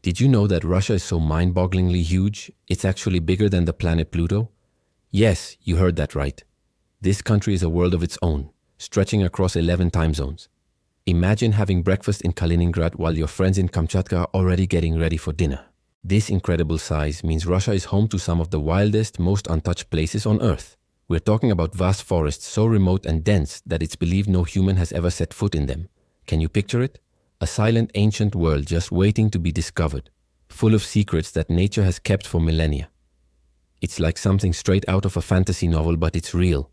Did you know that Russia is so mind-bogglingly huge, it's actually bigger than the planet Pluto? Yes, you heard that right. This country is a world of its own, stretching across 11 time zones. Imagine having breakfast in Kaliningrad while your friends in Kamchatka are already getting ready for dinner. This incredible size means Russia is home to some of the wildest, most untouched places on Earth. We're talking about vast forests so remote and dense that it's believed no human has ever set foot in them. Can you picture it? A silent ancient world just waiting to be discovered, full of secrets that nature has kept for millennia. It's like something straight out of a fantasy novel, but it's real.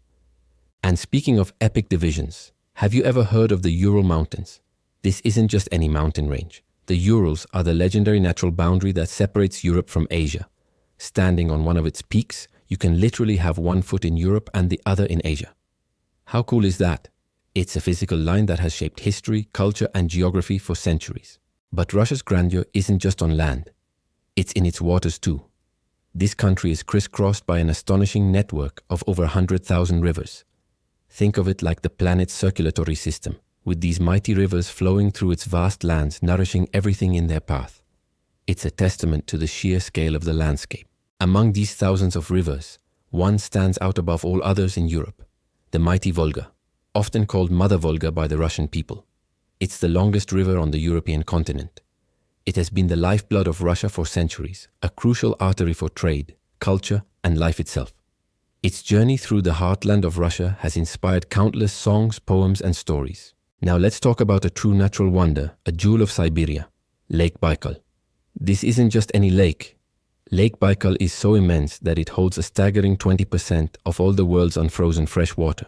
And speaking of epic divisions, have you ever heard of the Ural Mountains? This isn't just any mountain range. The Urals are the legendary natural boundary that separates Europe from Asia. Standing on one of its peaks, you can literally have one foot in Europe and the other in Asia. How cool is that? It's a physical line that has shaped history, culture, and geography for centuries. But Russia's grandeur isn't just on land. It's in its waters too. This country is crisscrossed by an astonishing network of over 100,000 rivers. Think of it like the planet's circulatory system, with these mighty rivers flowing through its vast lands, nourishing everything in their path. It's a testament to the sheer scale of the landscape. Among these thousands of rivers, one stands out above all others in Europe, the mighty Volga, often called Mother Volga by the Russian people. It's the longest river on the European continent. It has been the lifeblood of Russia for centuries, a crucial artery for trade, culture, and life itself. Its journey through the heartland of Russia has inspired countless songs, poems, and stories. Now let's talk about a true natural wonder, a jewel of Siberia, Lake Baikal. This isn't just any lake. Lake Baikal is so immense that it holds a staggering 20% of all the world's unfrozen fresh water.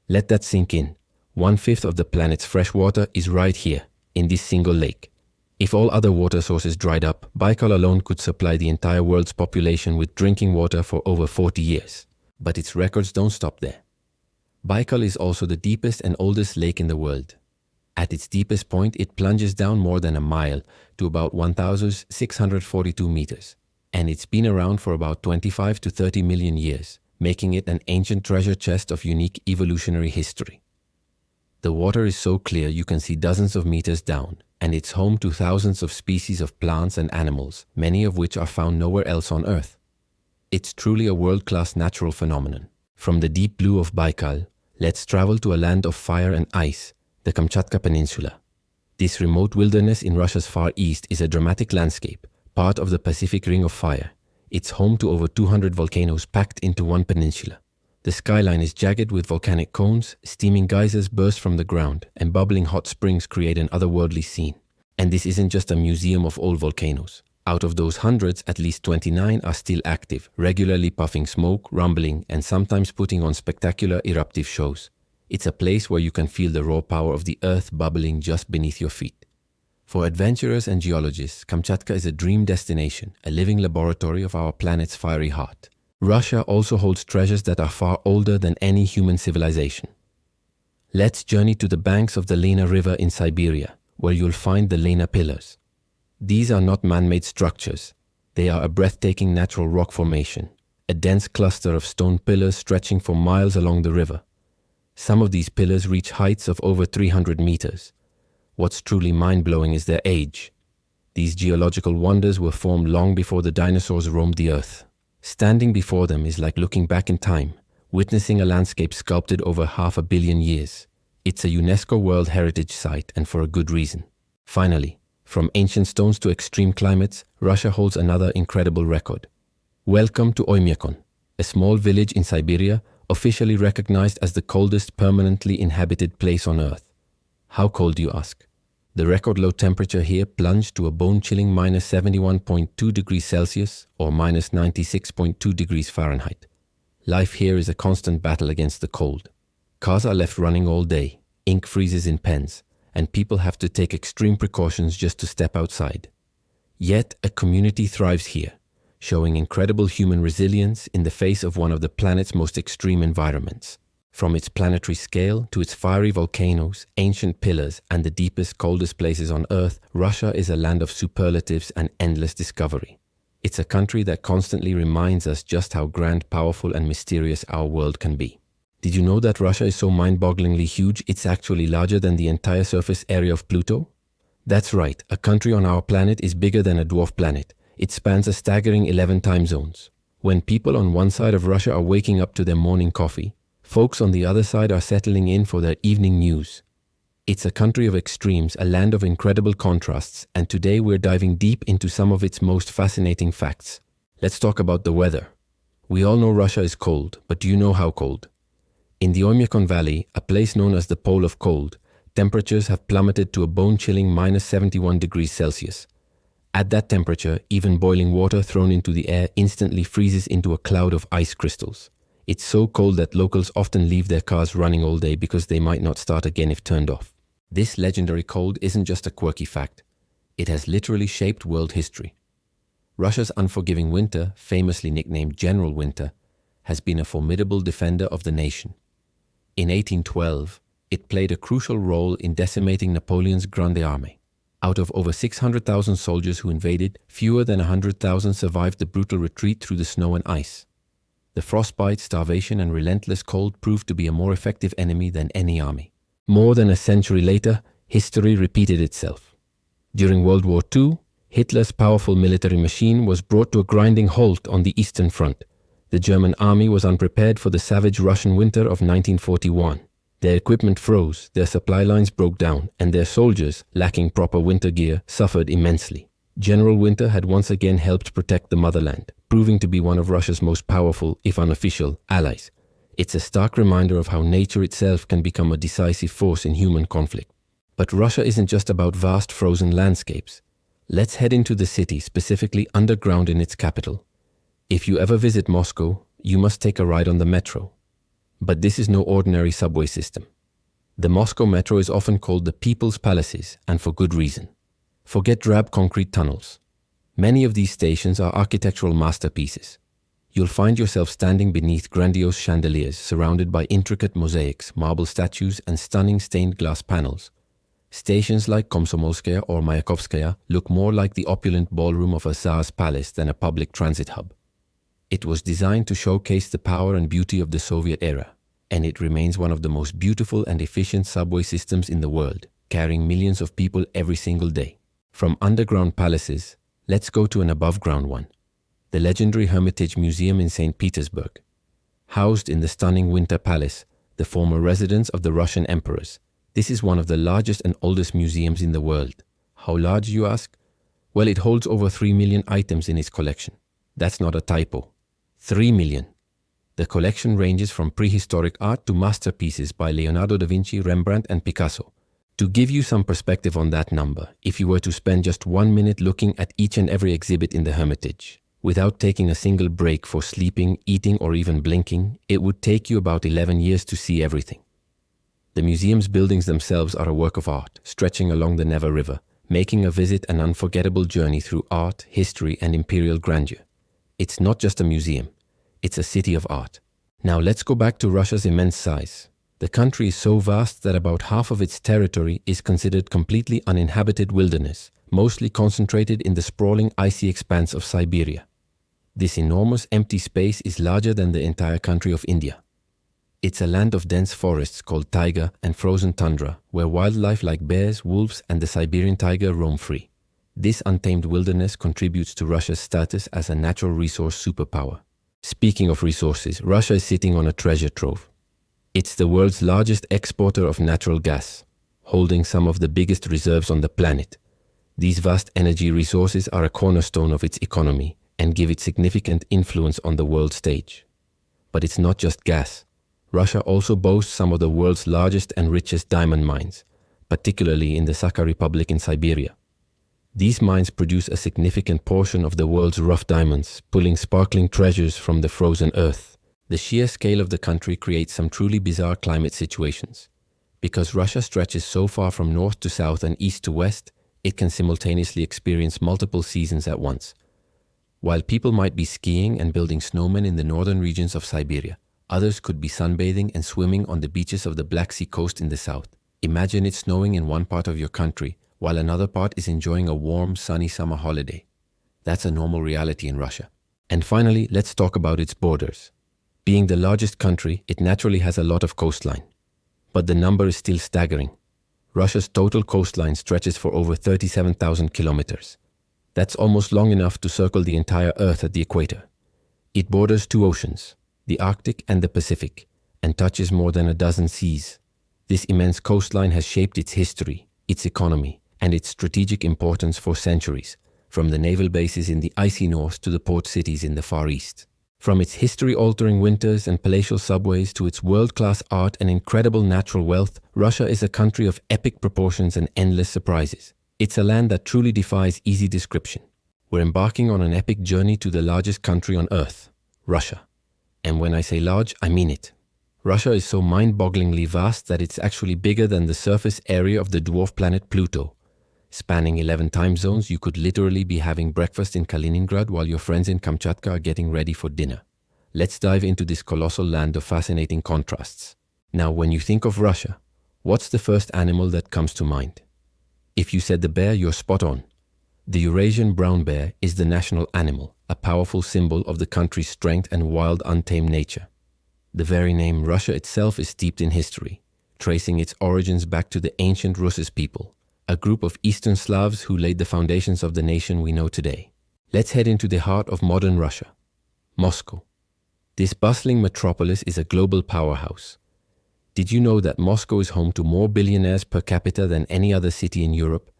Let that sink in. 1/5 of the planet's fresh water is right here, in this single lake. If all other water sources dried up, Baikal alone could supply the entire world's population with drinking water for over 40 years. But its records don't stop there. Baikal is also the deepest and oldest lake in the world. At its deepest point, it plunges down more than a mile to about 1,642 meters. And it's been around for about 25 to 30 million years, making it an ancient treasure chest of unique evolutionary history. The water is so clear you can see dozens of meters down, and it's home to thousands of species of plants and animals, many of which are found nowhere else on Earth. It's truly a world-class natural phenomenon. From the deep blue of Baikal, let's travel to a land of fire and ice, the Kamchatka Peninsula. This remote wilderness in Russia's far east is a dramatic landscape, part of the Pacific Ring of Fire. It's home to over 200 volcanoes packed into one peninsula. The skyline is jagged with volcanic cones, steaming geysers burst from the ground, and bubbling hot springs create an otherworldly scene. And this isn't just a museum of old volcanoes. Out of those hundreds, at least 29 are still active, regularly puffing smoke, rumbling, and sometimes putting on spectacular eruptive shows. It's a place where you can feel the raw power of the earth bubbling just beneath your feet. For adventurers and geologists, Kamchatka is a dream destination, a living laboratory of our planet's fiery heart. Russia also holds treasures that are far older than any human civilization. Let's journey to the banks of the Lena River in Siberia, where you'll find the Lena Pillars. These are not man-made structures. They are a breathtaking natural rock formation, a dense cluster of stone pillars stretching for miles along the river. Some of these pillars reach heights of over 300 meters. What's truly mind-blowing is their age. These geological wonders were formed long before the dinosaurs roamed the earth. Standing before them is like looking back in time, witnessing a landscape sculpted over 500 million years. It's a UNESCO World Heritage Site, and for a good reason. Finally, from ancient stones to extreme climates, Russia holds another incredible record. Welcome to Oymyakon, a small village in Siberia, officially recognized as the coldest permanently inhabited place on Earth. How cold, you ask? The record low temperature here plunged to a bone-chilling minus 71.2 degrees Celsius or minus 96.2 degrees Fahrenheit. Life here is a constant battle against the cold. Cars are left running all day, ink freezes in pens, and people have to take extreme precautions just to step outside. Yet, a community thrives here, showing incredible human resilience in the face of one of the planet's most extreme environments. From its planetary scale to its fiery volcanoes, ancient pillars, and the deepest, coldest places on Earth, Russia is a land of superlatives and endless discovery. It's a country that constantly reminds us just how grand, powerful, and mysterious our world can be. Did you know that Russia is so mind-bogglingly huge, it's actually larger than the entire surface area of Pluto? That's right, a country on our planet is bigger than a dwarf planet. It spans a staggering 11 time zones. When people on one side of Russia are waking up to their morning coffee, folks on the other side are settling in for their evening news. It's a country of extremes, a land of incredible contrasts, and today we're diving deep into some of its most fascinating facts. Let's talk about the weather. We all know Russia is cold, but do you know how cold? In the Oymyakon Valley, a place known as the Pole of Cold, temperatures have plummeted to a bone-chilling minus 71 degrees Celsius. At that temperature, even boiling water thrown into the air instantly freezes into a cloud of ice crystals. It's so cold that locals often leave their cars running all day because they might not start again if turned off. This legendary cold isn't just a quirky fact. It has literally shaped world history. Russia's unforgiving winter, famously nicknamed General Winter, has been a formidable defender of the nation. In 1812, it played a crucial role in decimating Napoleon's Grande Armée. Out of over 600,000 soldiers who invaded, fewer than 100,000 survived the brutal retreat through the snow and ice. The frostbite, starvation, and relentless cold proved to be a more effective enemy than any army. More than a century later, history repeated itself. During World War II, Hitler's powerful military machine was brought to a grinding halt on the Eastern Front. The German army was unprepared for the savage Russian winter of 1941. Their equipment froze, their supply lines broke down, and their soldiers, lacking proper winter gear, suffered immensely. General Winter had once again helped protect the motherland, proving to be one of Russia's most powerful, if unofficial, allies. It's a stark reminder of how nature itself can become a decisive force in human conflict. But Russia isn't just about vast frozen landscapes. Let's head into the city, specifically underground in its capital. If you ever visit Moscow, you must take a ride on the metro. But this is no ordinary subway system. The Moscow metro is often called the People's Palaces, and for good reason. Forget drab concrete tunnels. Many of these stations are architectural masterpieces. You'll find yourself standing beneath grandiose chandeliers surrounded by intricate mosaics, marble statues, and stunning stained glass panels. Stations like Komsomolskaya or Mayakovskaya look more like the opulent ballroom of a Tsar's palace than a public transit hub. It was designed to showcase the power and beauty of the Soviet era, and it remains one of the most beautiful and efficient subway systems in the world, carrying millions of people every single day. From underground palaces, let's go to an above-ground one, the legendary Hermitage Museum in St. Petersburg. Housed in the stunning Winter Palace, the former residence of the Russian emperors, this is one of the largest and oldest museums in the world. How large, you ask? Well, it holds over 3 million items in its collection. That's not a typo. 3 million. The collection ranges from prehistoric art to masterpieces by Leonardo da Vinci, Rembrandt, and Picasso. To give you some perspective on that number, if you were to spend just 1 minute looking at each and every exhibit in the Hermitage, without taking a single break for sleeping, eating, or even blinking, it would take you about 11 years to see everything. The museum's buildings themselves are a work of art, stretching along the Neva River, making a visit an unforgettable journey through art, history, and imperial grandeur. It's not just a museum, it's a city of art. Now let's go back to Russia's immense size. The country is so vast that about half of its territory is considered completely uninhabited wilderness, mostly concentrated in the sprawling icy expanse of Siberia. This enormous empty space is larger than the entire country of India. It's a land of dense forests called taiga and frozen tundra, where wildlife like bears, wolves, and the Siberian tiger roam free. This untamed wilderness contributes to Russia's status as a natural resource superpower. Speaking of resources, Russia is sitting on a treasure trove. It's the world's largest exporter of natural gas, holding some of the biggest reserves on the planet. These vast energy resources are a cornerstone of its economy and give it significant influence on the world stage. But it's not just gas. Russia also boasts some of the world's largest and richest diamond mines, particularly in the Sakha Republic in Siberia. These mines produce a significant portion of the world's rough diamonds, pulling sparkling treasures from the frozen earth. The sheer scale of the country creates some truly bizarre climate situations. Because Russia stretches so far from north to south and east to west, it can simultaneously experience multiple seasons at once. While people might be skiing and building snowmen in the northern regions of Siberia, others could be sunbathing and swimming on the beaches of the Black Sea coast in the south. Imagine it snowing in one part of your country, while another part is enjoying a warm, sunny summer holiday. That's a normal reality in Russia. And finally, let's talk about its borders. Being the largest country, it naturally has a lot of coastline. But the number is still staggering. Russia's total coastline stretches for over 37,000 kilometers. That's almost long enough to circle the entire Earth at the equator. It borders two oceans, the Arctic and the Pacific, and touches more than a dozen seas. This immense coastline has shaped its history, its economy, and its strategic importance for centuries, from the naval bases in the icy north to the port cities in the Far East. From its history-altering winters and palatial subways to its world-class art and incredible natural wealth, Russia is a country of epic proportions and endless surprises. It's a land that truly defies easy description. We're embarking on an epic journey to the largest country on Earth, Russia. And when I say large, I mean it. Russia is so mind-bogglingly vast that it's actually bigger than the surface area of the dwarf planet Pluto. Spanning 11 time zones, you could literally be having breakfast in Kaliningrad while your friends in Kamchatka are getting ready for dinner. Let's dive into this colossal land of fascinating contrasts. Now, when you think of Russia, what's the first animal that comes to mind? If you said the bear, you're spot on. The Eurasian brown bear is the national animal, a powerful symbol of the country's strength and wild, untamed nature. The very name Russia itself is steeped in history, tracing its origins back to the ancient Rus people, a group of Eastern Slavs who laid the foundations of the nation we know today. Let's head into the heart of modern Russia, Moscow. This bustling metropolis is a global powerhouse. Did you know that Moscow is home to more billionaires per capita than any other city in Europe?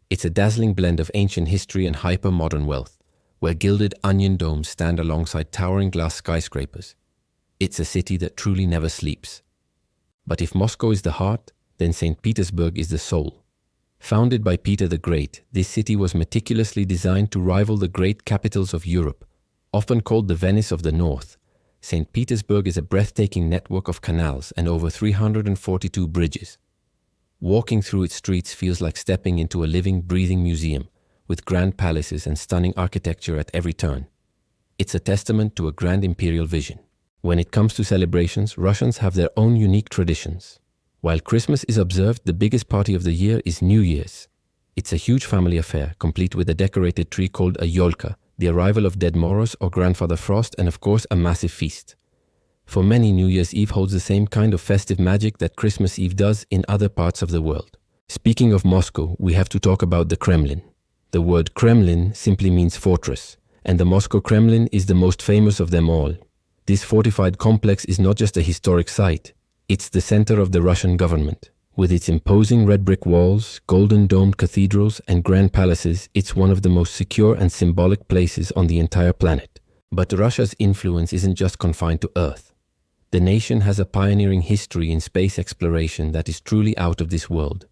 It's a dazzling blend of ancient history and hyper-modern wealth, where gilded onion domes stand alongside towering glass skyscrapers. It's a city that truly never sleeps. But if Moscow is the heart, then St. Petersburg is the soul. Founded by Peter the Great, this city was meticulously designed to rival the great capitals of Europe. Often called the Venice of the North, St. Petersburg is a breathtaking network of canals and over 342 bridges. Walking through its streets feels like stepping into a living, breathing museum, with grand palaces and stunning architecture at every turn. It's a testament to a grand imperial vision. When it comes to celebrations, Russians have their own unique traditions. While Christmas is observed, the biggest party of the year is New Year's. It's a huge family affair, complete with a decorated tree called a yolka, the arrival of Dead Moroz or Grandfather Frost, and of course a massive feast. For many, New Year's Eve holds the same kind of festive magic that Christmas Eve does in other parts of the world. Speaking of Moscow, we have to talk about the Kremlin. The word Kremlin simply means fortress, and the Moscow Kremlin is the most famous of them all. This fortified complex is not just a historic site, it's the center of the Russian government. With its imposing red brick walls, golden domed cathedrals, and grand palaces, it's one of the most secure and symbolic places on the entire planet. But Russia's influence isn't just confined to Earth. The nation has a pioneering history in space exploration that is truly out of this world.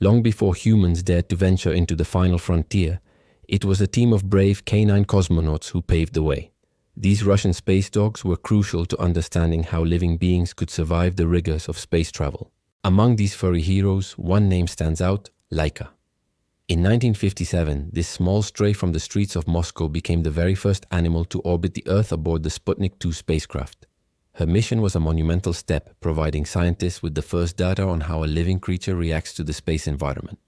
Long before humans dared to venture into the final frontier, it was a team of brave canine cosmonauts who paved the way. These Russian space dogs were crucial to understanding how living beings could survive the rigors of space travel. Among these furry heroes, one name stands out: Laika. In 1957, this small stray from the streets of Moscow became the very first animal to orbit the Earth aboard the Sputnik 2 spacecraft. Her mission was a monumental step, providing scientists with the first data on how a living creature reacts to the space environment.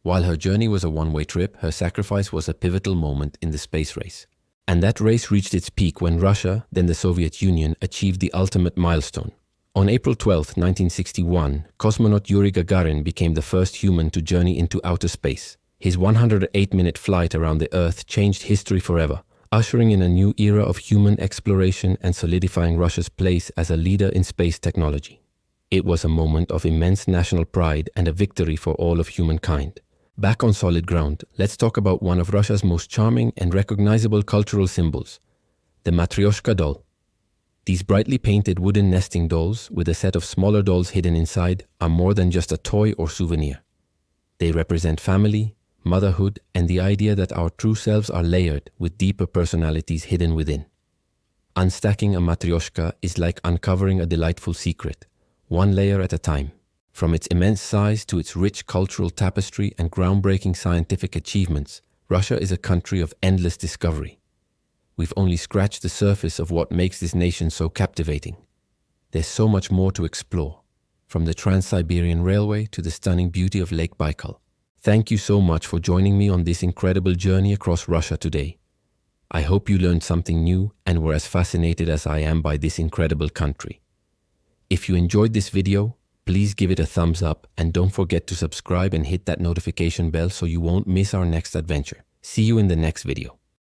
While her journey was a one-way trip, her sacrifice was a pivotal moment in the space race. And that race reached its peak when Russia, then the Soviet Union, achieved the ultimate milestone. On April 12, 1961, cosmonaut Yuri Gagarin became the first human to journey into outer space. His 108-minute flight around the Earth changed history forever, ushering in a new era of human exploration and solidifying Russia's place as a leader in space technology. It was a moment of immense national pride and a victory for all of humankind. Back on solid ground, let's talk about one of Russia's most charming and recognizable cultural symbols, the Matryoshka doll. These brightly painted wooden nesting dolls, with a set of smaller dolls hidden inside, are more than just a toy or souvenir. They represent family, motherhood, and the idea that our true selves are layered with deeper personalities hidden within. Unstacking a Matryoshka is like uncovering a delightful secret, one layer at a time. From its immense size to its rich cultural tapestry and groundbreaking scientific achievements, Russia is a country of endless discovery. We've only scratched the surface of what makes this nation so captivating. There's so much more to explore, from the Trans-Siberian Railway to the stunning beauty of Lake Baikal. Thank you so much for joining me on this incredible journey across Russia today. I hope you learned something new and were as fascinated as I am by this incredible country. If you enjoyed this video, Please give it a thumbs up and don't forget to subscribe and hit that notification bell so you won't miss our next adventure. See you in the next video.